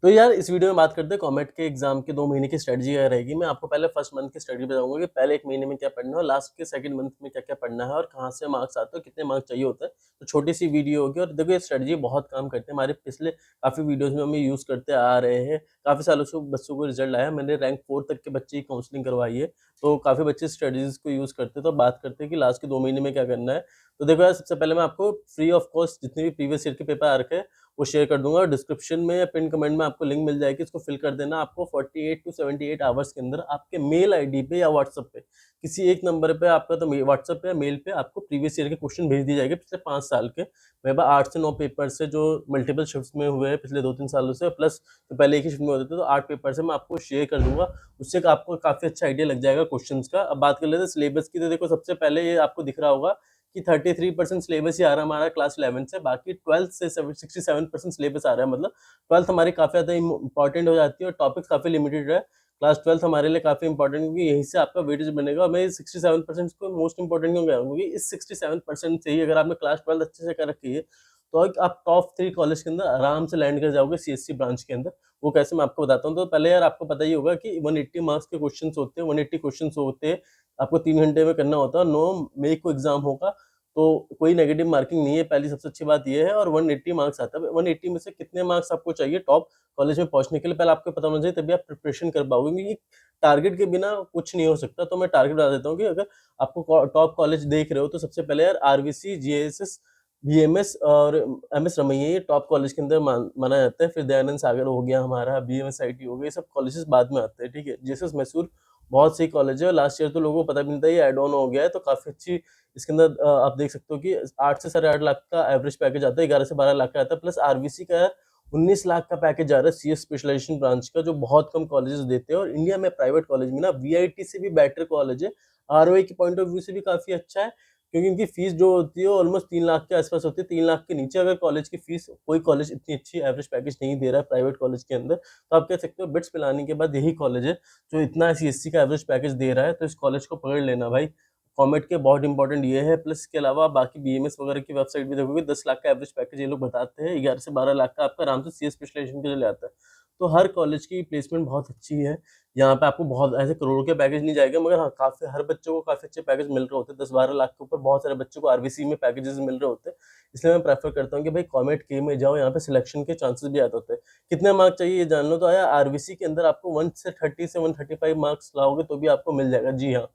तो यार इस वीडियो में बात करते हैं कॉमेट के एग्जाम के 2 महीने की स्ट्रेटजी क्या रहेगी। मैं आपको पहले फर्स्ट मंथ की स्ट्रेटजी बताऊंगा कि पहले 1 महीने में क्या पढ़ना है और लास्ट के सेकंड मंथ में क्या-क्या पढ़ना है और कहाँ से मार्क्स आते हैं और कितने मार्क्स चाहिए होते हैं। तो छोटी सी वीडियो होगी और देखो ये स्ट्रेटजी बहुत काम करते हैं। हमारे पिछले काफ़ी वीडियोज़ में हम ये यूज़ करते आ रहे हैं। काफ़ी सालों से बच्चों को रिजल्ट आया है। मैंने रैंक 4 तक के बच्चे की काउंसलिंग करवाई है। तो काफ़ी बच्चे स्ट्रेटजीज़ को यूज़ करते हैं। तो बात करते हैं कि लास्ट के 2 महीने में क्या करना है। तो देखो यार सबसे पहले मैं आपको फ्री ऑफ कॉस्ट जितने भी प्रीवियस ईयर के पेपर आ रखे हैं वो शेयर कर दूँगा और डिस्क्रिप्शन में या पिन कमेंट में आपको लिंक मिल जाएगी, इसको फिल कर देना। आपको 48 टू 78 आवर्स के अंदर आपके मेल आईडी पे या व्हाट्सएप पे, किसी एक नंबर पे आपका तो व्हाट्सएप पे या मेल पे आपको प्रीवियस ईयर के क्वेश्चन भेज दिए जाएंगे पिछले 5 साल के। मेरे पास 8 से 9 पेपर्स है जो मल्टीपल शिफ्ट्स में हुए हैं पिछले 2-3 सालों से, प्लस तो पहले एक ही शिफ्ट में होते थे, तो 8 पेपर्स है, मैं आपको शेयर कर दूँगा। उससे आपको काफ़ी अच्छा आइडिया लग जाएगा क्वेश्चंस का। अब बात कर लेते हैं सिलेबस की। तो देखो सबसे पहले ये आपको दिख रहा होगा कि 33% सिलेबस ही आ रहा है हमारा क्लास 11 से, बाकी 12th से 67% सिलेबस आ रहा है। मतलब 12th हमारी काफ़ी ज़्यादा इंपॉर्टेंट हो जाती है और टॉपिक्स काफ़ी लिमिटेड है। क्लास 12th हमारे लिए काफ़ी इंपॉर्टेंट क्योंकि यहीं से आपका वेटेज बनेगा और मैं 67% को मोस्ट इंपॉर्टेंट क्यों कह रहा हूँ क्योंकि इस 67% से ही अगर आपने क्लास 12 अच्छे से कर रखी है तो आप टॉप 3 कॉलेज के अंदर आराम से लैंड कर जाओगे सीएससी ब्रांच के अंदर। वो कैसे मैं आपको बताता हूँ। तो पहले यार आपको पता ही होगा कि 180 मार्क्स के क्वेश्चंस होते हैं, 180 क्वेश्चंस होते हैं, आपको 3 घंटे में करना होता है। 9 मई को एग्जाम होगा, तो कोई नेगेटिव मार्किंग नहीं है। पहली सबसे अच्छी बात ये है और 180 मार्क्स आता है। 180 में से कितने मार्क्स आपको चाहिए टॉप कॉलेज में पहुंचने के लिए, पहले आपको पता होना चाहिए, तभी आप प्रिपरेशन कर पाओगे क्योंकि टारगेट के बिना कुछ नहीं हो सकता। तो मैं टारगेट बता देता हूँ कि अगर आपको टॉप कॉलेज देख रहे हो तो सबसे पहले यार आरवीसी, जीएसएस, बीएमएस और एमएस रमैया ये टॉप कॉलेज के अंदर माना जाता है। फिर दयानंद सागर हो गया हमारा, बीएमएस आईटी हो गया, ये सब कॉलेजेस बाद में आते हैं। ठीक है, जीएसएस मैसूर बहुत सही कॉलेज है और लास्ट ईयर तो लोगों को पता भी नहीं था ये एड ऑन हो गया है, तो काफी अच्छी इसके अंदर आप देख सकते हो कि 8 से 8.5 लाख का एवरेज पैकेज आता है, 11 से 12 लाख का आता है, प्लस आरबीसी का 19 लाख का पैकेज आ रहा है सीएस स्पेशलाइजेशन ब्रांच का, जो बहुत कम कॉलेजेस देते हैं। और इंडिया में प्राइवेट कॉलेज में ना वीआईटी से भी बेटर कॉलेज है, आरओए के पॉइंट ऑफ व्यू से भी काफी अच्छा है क्योंकि इनकी फीस जो होती है ऑलमोस्ट 3 लाख के आसपास होती है। 3 लाख के नीचे अगर कॉलेज की फीस, कोई कॉलेज इतनी अच्छी एवरेज पैकेज नहीं दे रहा है प्राइवेट कॉलेज के अंदर, तो आप कह सकते हो बिट्स पिलानी के बाद यही कॉलेज है जो इतना सीएससी का एवरेज पैकेज दे रहा है। तो इस कॉलेज को पकड़ लेना भाई। कॉमेट के बहुत इंपॉर्टेंट ये है, प्लस इसके अलावा बाकी बीएमएस वगैरह की वेबसाइट भी देखोगे 10 लाख का एवरेज पैकेज ये लोग बताते हैं, 11 से 12 लाख का आपका आराम से सीएस स्पेशलाइजेशन के लिए आता है। तो हर कॉलेज की प्लेसमेंट बहुत अच्छी है। यहाँ पे आपको बहुत ऐसे करोड़ों के पैकेज नहीं जाएगा, मगर हाँ काफी हर बच्चों को काफी अच्छे पैकेज मिल रहे होते हैं। 10-12 लाख के ऊपर बहुत सारे बच्चों को आरबीसी में पैकेजेस मिल रहे होते हैं। इसलिए मैं प्रेफर करता हूँ कि भाई कॉमेट के में जाओ, यहाँ पे सिलेक्शन के चांसेस भी आते होते हैं। कितने मार्क्स चाहिए ये जान लो। तो आया आरबीसी के अंदर आपको 1 से 30 से 135 मार्क्स लाओगे तो भी आपको मिल जाएगा। जी हाँ,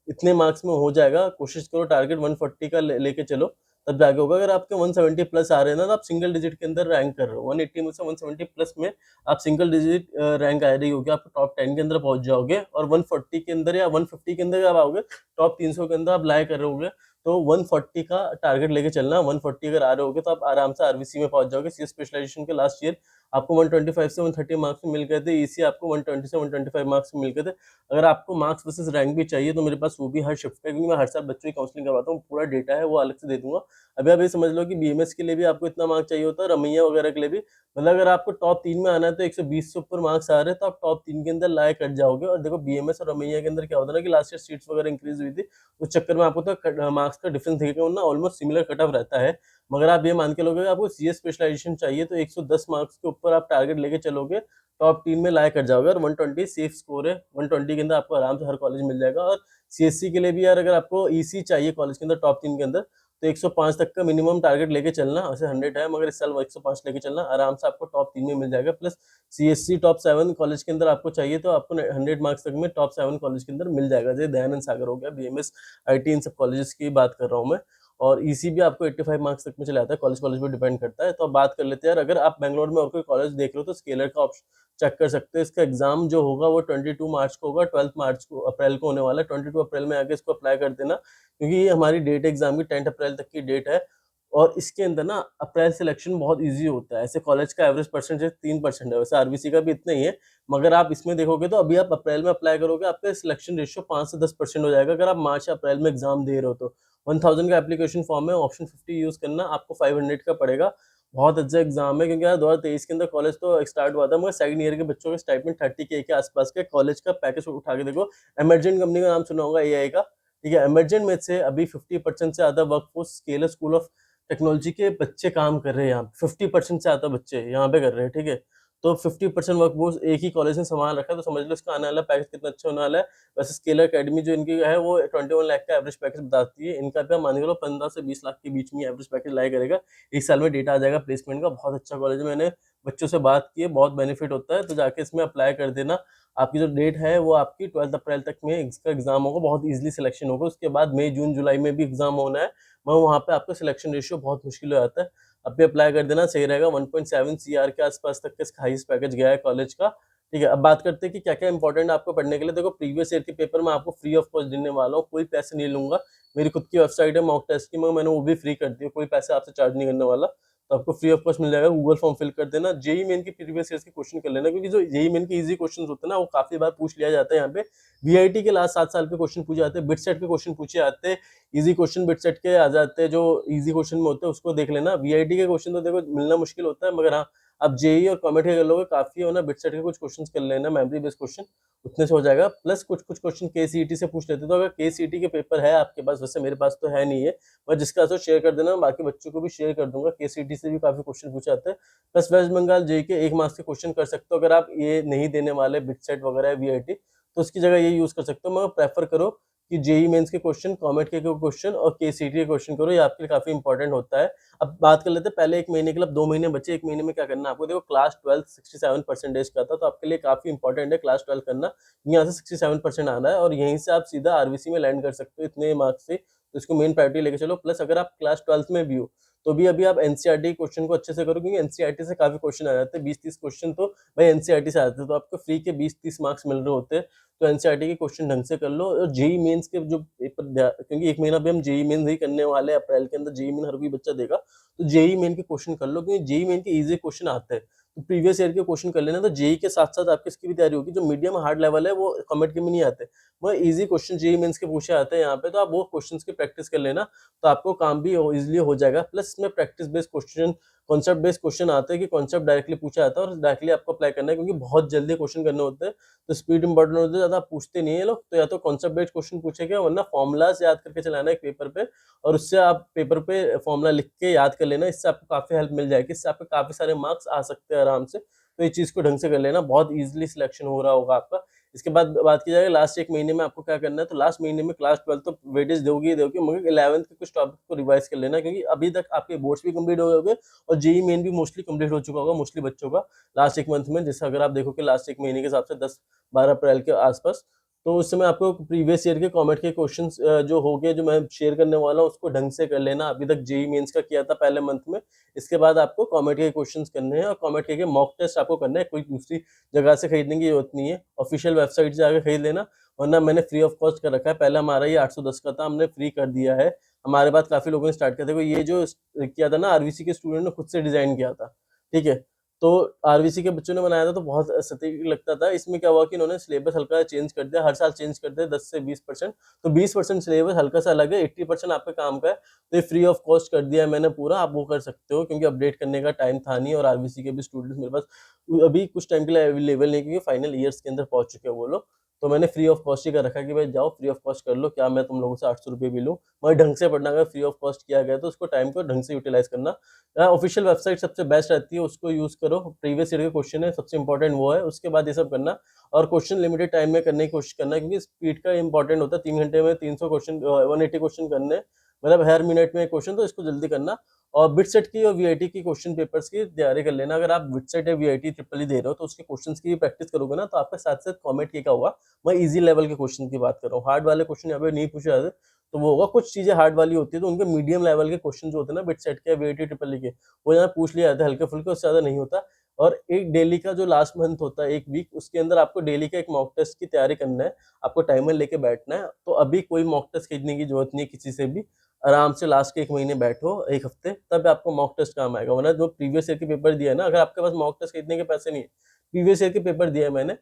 इतने मार्क्स में हो जाएगा। कोशिश करो टारगेट 140 का लेके चलो, तब जाके होगा। अगर आपके 170 प्लस आ रहे हैं ना तो आप सिंगल डिजिट के अंदर रैंक कर रहे हो। 180 में से 170 प्लस में आप सिंगल डिजिट रैंक आ रही होगी, आप टॉप 10 के अंदर पहुंच जाओगे। और 140 के अंदर या 150 के अंदर जब आओगे, टॉप 300 के अंदर आप लाए कर रहे होगे, तो 140 का टारगेट लेके चलना। 140 अगर आ रहे होगे तो आप आराम से आरबीसी में पहुंच जाओगे। सी स्पेशलाइजेशन के लास्ट ईयर आपको 125 से 130 मार्क्स में मिल गए थे, ईसी आपको 120 से 125 मार्क्स में मिल गए थे। अगर आपको मार्क्स वर्सेस रैंक भी चाहिए तो मेरे पास वो भी हर शिफ्ट पे, क्योंकि मैं हर साल बच्चों की काउंसलिंग करवाता हूँ, पूरा डेटा है वो अलग से दे दूंगा। अभी आप ये समझ लो कि बीएमएस के लिए भी आपको इतना मार्क्स चाहिए होता है, रमैया वगैरह के लिए भी। मतलब अगर आपको टॉप 3 में आना है तो 120 से ऊपर मार्क्स आ रहे हैं तो आप टॉप 3 के अंदर लाए कट जाओगे। और देखो बीएमएस और रमैया के अंदर क्या होता है ना कि लास्ट ईयर सीट्स वगैरह इंक्रीज हुई थी, उस चक्कर में आपको तो मार्क्स का डिफरेंस दिखेगा ना, ऑलमोस्ट सिमिलर कट ऑफ रहता है। मगर आप ये मान के लोगे आपको सीएस स्पेशलाइजेशन चाहिए तो 110 मार्क्स के ऊपर आप टारगेट लेके चलोगे, टॉप 3 में लाए कर जाओगे। और 120 सेफ स्कोर है, 120 के अंदर आपको आराम से हर कॉलेज मिल जाएगा। और सीएससी के लिए भी यार अगर आपको ईसी चाहिए कॉलेज के अंदर टॉप 3 के अंदर, तो 105 तक का मिनिमम टारगेट लेके चलना। वैसे 100 है मगर इस साल 105 लेके चलना, आराम से आपको टॉप 3 में मिल जाएगा। प्लस सीएससी टॉप 7 कॉलेज के अंदर आपको चाहिए तो आपको 100 मार्क्स तक में टॉप 7 कॉलेज के अंदर मिल जाएगा। जैसे दयानंद सागर हो गया, बीएमएस, आईटी, इन सब कॉलेजेस की बात कर रहा हूँ मैं। और ईसी भी आपको 85 मार्क्स तक में चला जाता है, कॉलेज कॉलेज पे डिपेंड करता है। तो अब बात कर लेते हैं यार, अगर आप बैंगलोर में और कोई कॉलेज देख रहे हो तो स्केलर का ऑप्शन चेक कर सकते हैं। इसका एग्जाम जो होगा वो 22 मार्च को होगा, 12 मार्च को अप्रैल को होने वाला है। 22 अप्रैल में आके इसको अप्लाई कर देना क्योंकि ये हमारी डेट एग्जाम की 10 अप्रैल तक की डेट है। और इसके अंदर ना अप्रैल सिलेक्शन बहुत इजी होता है। ऐसे कॉलेज का एवरेज परसेंटेज 3% है, वैसे आरबीसी का भी इतना ही है। मगर आप इसमें देखोगे तो अभी आप अप्रैल में अप्लाई करोगे, आपका सिलेक्शन रेशियो 5 से 10% हो जाएगा अगर आप मार्च या अप्रैल में एग्जाम दे रहे हो तो। 1000 का एप्लीकेशन फॉर्म है, ऑप्शन 50 यूज करना, आपको 500 का पड़ेगा। बहुत अच्छा एग्जाम है क्योंकि यार 2023 के अंदर कॉलेज तो स्टार्ट हुआ था, मगर सेकंड ईयर के बच्चों का स्टाइपेंड 30K के आसपास के कॉलेज का पैकेज उठा के देखो। एमर्जेंट कंपनी का नाम सुना होगा, एआई का, ठीक है। एमर्जेंट में से अभी 50% से ज्यादा workforce scalar school of technology के बच्चे काम कर रहे हैं यहाँ पे। 50% से ज्यादा बच्चे यहाँ पे कर रहे हैं, ठीक है। तो 50% वर्क वो एक ही कॉलेज ने संभाल रखा है, तो समझ लो इसका आने वाला पैकेज कितना अच्छा होने वाला है। वैसे स्केलर अकेडमी जो इनकी है वो 21 लाख का एवरेज पैकेज बताती है, इनका भी मान के चलो 15 से 20 लाख के बीच में एवरेज पैकेज लाया करेगा। एक साल में डेटा आ जाएगा प्लेसमेंट का, बहुत अच्छा कॉलेज है। मैंने बच्चों से बात की है, बहुत बेनिफिट होता है, तो जाके इसमें अप्लाई कर देना। आपकी जो डेट है वो आपकी 12 अप्रैल तक में इसका एग्जाम होगा, बहुत ईजिली सिलेक्शन होगा। उसके बाद मई जून जुलाई में भी एग्जाम होना है, मगर वहाँ पे आपका सिलेक्शन रेशियो बहुत मुश्किल हो जाता है। अब भी अप्लाई कर देना, सही रहेगा। 1.7 सीआर के आसपास तक का हाईएस्ट पैकेज गया है कॉलेज का। ठीक है, अब बात करते हैं कि क्या क्या इंपॉर्टेंट आपको पढ़ने के लिए। देखो, प्रीवियस ईयर के पेपर मैं आपको फ्री ऑफ कॉस्ट देने वाला हूँ, कोई पैसे नहीं लूंगा। मेरी खुद की वेबसाइट है मॉक टेस्ट की, मैंने वो भी फ्री कर दी है, कोई पैसे आपसे चार्ज नहीं करने वाला। तो आपको फ्री ऑफ कॉस्ट मिल जाएगा। गूगल फॉर्म फिल कर देना, जेई मेन की प्रीवियस ईयर के क्वेश्चन कर लेना, क्योंकि जो जेई मेन के इजी क्वेश्चन होते हैं ना वो काफी बार पूछ लिया जाता है। यहाँ पे वीआईटी के लास्ट 7 साल के क्वेश्चन पूछे जाते हैं, बिट सेट के क्वेश्चन पूछे जाते हैं, इजी क्वेश्चन बिट सेट के आ जाते हैं, जो इजी क्वेश्चन में होते हैं उसको देख लेना। वीआईटी के क्वेश्चन तो देखो मिलना मुश्किल होता है, मगर हाँ आप जेई और कॉमेट के कर लोगे काफी हो ना, बिट सेट के कुछ क्वेश्चन कर लेना, मेमोरी बेस्ड क्वेश्चन, उतने से हो जाएगा। प्लस कुछ कुछ क्वेश्चन केसीईटी से पूछ लेते, तो अगर केसीईटी के पेपर है आपके पास, वैसे मेरे पास तो है नहीं है, मैं जिसका तो शेयर कर देना, बाकी बच्चों को भी शेयर कर दूंगा। केसीईटी से भी काफी क्वेश्चन पूछे जाते हैं। प्लस वेस्ट बंगाल जेई के 1 मार्क्स के क्वेश्चन कर सकते हो, अगर आप ये नहीं देने वाले बिट सेट वगैरह वीआईटी, तो उसकी जगह ये यूज कर सकते हो। मगर प्रेफर करो कि जेई मेंस के क्वेश्चन, कॉमेट के क्वेश्चन और केसीईटी के क्वेश्चन करो, ये आपके लिए काफी इंपॉर्टेंट होता है। अब बात कर लेते हैं पहले 1 महीने के लिए। 2 महीने बचे, 1 महीने में क्या करना है आपको। देखो, क्लास 12 67% का था, तो आपके लिए काफी इंपॉर्टेंट है क्लास 12 करना। यहाँ से 67% आना है और यहीं से आप सीधा आरबीसी में लैंड कर सकते हो इतने मार्क्स से, तो इसको मेन प्रायोरिटी लेके चलो। प्लस अगर आप क्लास 12 में भी हो तो भी अभी आप एनसीईआरटी क्वेश्चन को अच्छे से करो, क्योंकि एनसीईआरटी से काफी क्वेश्चन आ जाते हैं, 20-30 क्वेश्चन तो भाई एनसीईआरटी से आते हैं, तो आपको फ्री के 20-30 मार्क्स मिल रहे होते हैं। तो एनसीईआरटी के क्वेश्चन ढंग से कर लो। और जेई मेंस के जो पेपर, क्योंकि 1 महीना भी हम जेई मेंस ही करने वाले हैं, अप्रैल के अंदर जेई मेन हर कोई बच्चा देगा, तो जेई मेन के क्वेश्चन कर लो, क्योंकि जेई मेन के इजी क्वेश्चन आते हैं। तो प्रीवियस ईयर के क्वेश्चन कर लेना, तो जेई के साथ साथ आपकी इसकी भी तैयारी होगी। जो मीडियम हार्ड लेवल है वो कमेंट के में नहीं आते, वो इजी क्वेश्चन जेई मेंस के पूछे आते हैं यहाँ पे, तो आप वो क्वेश्चंस की प्रैक्टिस कर लेना, तो आपको काम भी इजिली हो जाएगा। प्लस इसमें practice based question, concept based question आते हैं कि कॉन्सेप्ट डायरेक्टली पूछा जाता है और डायरेक्टली आपको अप्लाई करना है, क्योंकि बहुत जल्दी क्वेश्चन करने होते हैं, तो स्पीड इंपॉर्टेंट होती है, ज्यादा पूछते नहीं है लोग। तो या तो कॉन्सेप्ट बेस्ड क्वेश्चन पूछेगा, वरना फॉर्मुलाज याद करके चलाना है एक पेपर पे, और उससे आप पेपर पे फॉर्मुला लिख के याद कर लेना, इससे आपको काफी हेल्प मिल जाएगी, इससे आपके काफी सारे मार्क्स आ सकते हैं आराम से। तो ये चीज को ढंग से कर लेना, बहुत इजीली सिलेक्शन हो रहा होगा आपका। इसके बाद बात की जाए लास्ट 1 महीने में आपको क्या करना है, तो लास्ट महीने में क्लास 12 तो वेटेज दोगे ही दोगे, मगर 11th के कुछ टॉपिक को रिवाइज कर लेना, क्योंकि अभी तक आपके बोर्ड्स भी कंप्लीट हो गए और जेई मेन भी मोस्टली कंप्लीट हो चुका होगा मोस्टली बच्चों का लास्ट 1 मंथ में। जैसे अगर आप देखो कि लास्ट 1 महीने के हिसाब से 10-12 अप्रैल के आसपास, तो उस समय आपको प्रीवियस ईयर के कॉमेट के क्वेश्चंस जो हो गए, जो मैं शेयर करने वाला हूँ, उसको ढंग से कर लेना। अभी तक जेई मेंस का किया था पहले मंथ में, इसके बाद आपको कॉमेट के क्वेश्चंस करने हैं, और कॉमेट के मॉक टेस्ट आपको करना है, कोई दूसरी जगह से खरीदने की जरूरत नहीं है, ऑफिशियल वेबसाइट से जाकर खरीद लेना, वरना मैंने फ्री ऑफ कॉस्ट कर रखा है। पहले हमारा ये 810 का था, हमने फ्री कर दिया है। हमारे बाद काफी लोगों ने स्टार्ट किया। देखो, ये जो किया था ना, आरवीसी के स्टूडेंट ने खुद से डिजाइन किया था, ठीक है, तो आरवीसी के बच्चों ने बनाया था, तो बहुत सटीक लगता था। इसमें क्या हुआ कि इन्होंने सिलेबस हल्का चेंज कर दिया, हर साल चेंज करते हैं 10 से 20%, तो 20% सिलेबस हल्का सा अलग है, 80% आपके काम का है, तो ये फ्री ऑफ कॉस्ट कर दिया है मैंने पूरा, आप वो कर सकते हो, क्योंकि अपडेट करने का टाइम था नहीं, और आरवीसी के भी स्टूडेंट्स मेरे पास अभी कुछ टाइम के लिए अवेलेबल नहीं, क्योंकि फाइनल ईयर्स के अंदर पहुंच चुके हैं वो लोग। तो मैंने फ्री ऑफ कॉस्ट ही कर रखा है कि भाई जाओ फ्री ऑफ कॉस्ट कर लो, क्या मैं तुम लोगों से 800 रुपये भी लूँ, मगर ढंग से पढ़ना। अगर फ्री ऑफ कॉस्ट किया गया तो उसको टाइम को ढंग से यूटिलाइज करना। ऑफिशियल वेबसाइट सबसे बेस्ट रहती है, उसको यूज करो। प्रीवियस ईयर के क्वेश्चन है सबसे इंपॉर्टेंट वो है, उसके बाद ये सब करना, और क्वेश्चन लिमिटेड टाइम में करने की कोशिश करना, क्योंकि स्पीड का इंपॉर्टेंट होता है। 3 घंटे में 300 क्वेश्चन, 180 क्वेश्चन करने, मतलब हर मिनट में एक क्वेश्चन, तो इसको जल्दी करना। और बिटसेट की और वीआईटी की क्वेश्चन पेपर्स की तैयारी कर लेना। अगर आप बिटसेट या वीआईटी ट्रिपल दे रहे हो, तो उसके क्वेश्चंस की प्रैक्टिस करोगे ना, तो आपके साथ साथ कॉमेट की क्या होगा, मैं इजी लेवल के क्वेश्चन की बात कर रहा हूँ, हार्ड वाले क्वेश्चन यहाँ पे नहीं पूछे जाते, तो वो होगा। कुछ चीजें हार्ड वाली होती है, तो उनके मीडियम लेवल के क्वेश्चन जो होते हैं ना बिटसेट के, वीआईटी ट्रिपल के, वो यहाँ पूछ लिया जाता है हल्के फुल्के, उससे ज्यादा नहीं होता। और एक डेली का जो लास्ट मंथ होता है, एक वीक, उसके अंदर आपको डेली का एक मॉक टेस्ट की तैयारी करना है, आपको टाइमर लेके बैठना है। तो अभी कोई मॉक टेस्ट खरीदने की जरूरत नहीं है किसी से भी, आराम से लास्ट के 1 महीने बैठो, 1 हफ्ते, तब आपको मॉक टेस्ट काम आएगा। वरना जो प्रीवियस ईयर के पेपर दिया है ना, अगर आपके पास मॉक टेस्ट खरीदने के पैसे नहीं है, प्रीवियस ईयर के पेपर दिया है मैंने,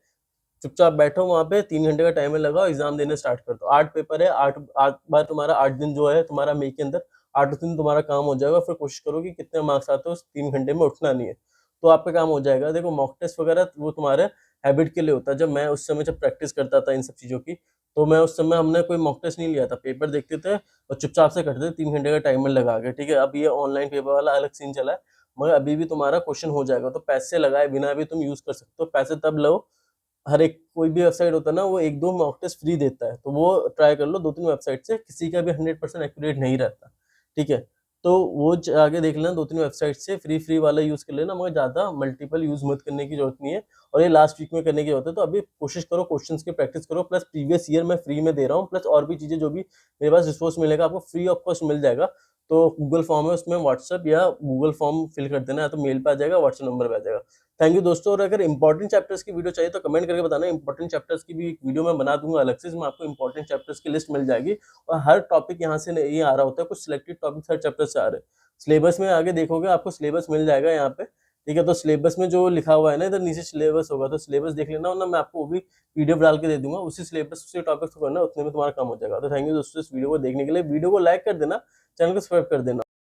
चुपचाप बैठो वहां पे, 3 घंटे का टाइमर लगाओ, एग्जाम देने स्टार्ट कर दो। 8 पेपर है, 8 बार तुम्हारा 8 दिन जो है तुम्हारा मई के अंदर, 8 दिन तुम्हारा काम हो जाएगा। फिर कोशिश करो कि कितने मार्क्स आते हो उस 3 घंटे में, उठना नहीं है, तो आपका काम हो जाएगा। देखो, मॉक टेस्ट वगैरह वो तुम्हारे हैबिट के लिए होता है। जब मैं उस समय जब प्रैक्टिस करता था इन सब चीजों की, तो मैं उस समय, हमने कोई मॉक टेस्ट नहीं लिया था, पेपर देखते थे और चुपचाप से करते थे 3 घंटे का टाइमर लगा के, ठीक है। अब ये ऑनलाइन पेपर वाला अलग सीन चला है, मगर अभी भी तुम्हारा क्वेश्चन हो जाएगा। तो पैसे लगाए बिना भी तुम यूज कर सकते हो। पैसे तब लो, हर एक कोई भी वेबसाइट होता है ना, वो एक दो मॉक टेस्ट फ्री देता है, तो वो ट्राई कर लो 2-3 वेबसाइट से, किसी का भी 100% एक्यूरेट नहीं रहता, ठीक है। तो वो आगे देख लेना, 2-3 वेबसाइट से फ्री फ्री वाला यूज कर लेना, मगर ज्यादा मल्टीपल यूज मत करने की जरूरत नहीं है। और ये लास्ट वीक में करने की जरूरत है। तो अभी कोशिश करो, क्वेश्चंस की प्रैक्टिस करो, प्लस प्रीवियस ईयर मैं फ्री में दे रहा हूँ, प्लस और भी चीजें जो भी मेरे पास रिसोर्स मिलेगा आपको फ्री ऑफ कॉस्ट मिल जाएगा। तो गूगल फॉर्म है, उसमें व्हाट्सएप या गूगल फॉर्म फिल कर देना, या तो मेल पे आ जाएगा, व्हाट्सएप नंबर पे आ जाएगा। थैंक यू दोस्तों। और अगर इंपॉर्टेंट चैप्टर्स की वीडियो चाहिए तो कमेंट करके बताना, इंपॉर्टेंट चैप्टर्स की भी एक वीडियो मैं बना दूंगा अलग से, इसमें आपको इंपॉर्टेंट चैप्टर्स की लिस्ट मिल जाएगी। और हर टॉपिक यहाँ से नहीं आ रहा होता है, कुछ सिलेक्टेड टॉपिक हर चैप्टर से आ रहे हैं। सिलेबस में आगे देखोगे आपको सिलेबस मिल जाएगा यहाँ पे, ठीक है। तो सिलेबस में जो लिखा हुआ है ना, इधर नीचे सिलेबस होगा, तो सिलेबस देख लेना, वरना मैं आपको वो भी पीडीएफ डाल के दे दूंगा, उसी सिलेबस उसी टॉपिक को करना, उतने में तुम्हारा काम हो जाएगा। तो थैंक यू दोस्तों इस वीडियो को देखने के लिए। वीडियो को लाइक कर देना, चैनल को सब्सक्राइब कर देना।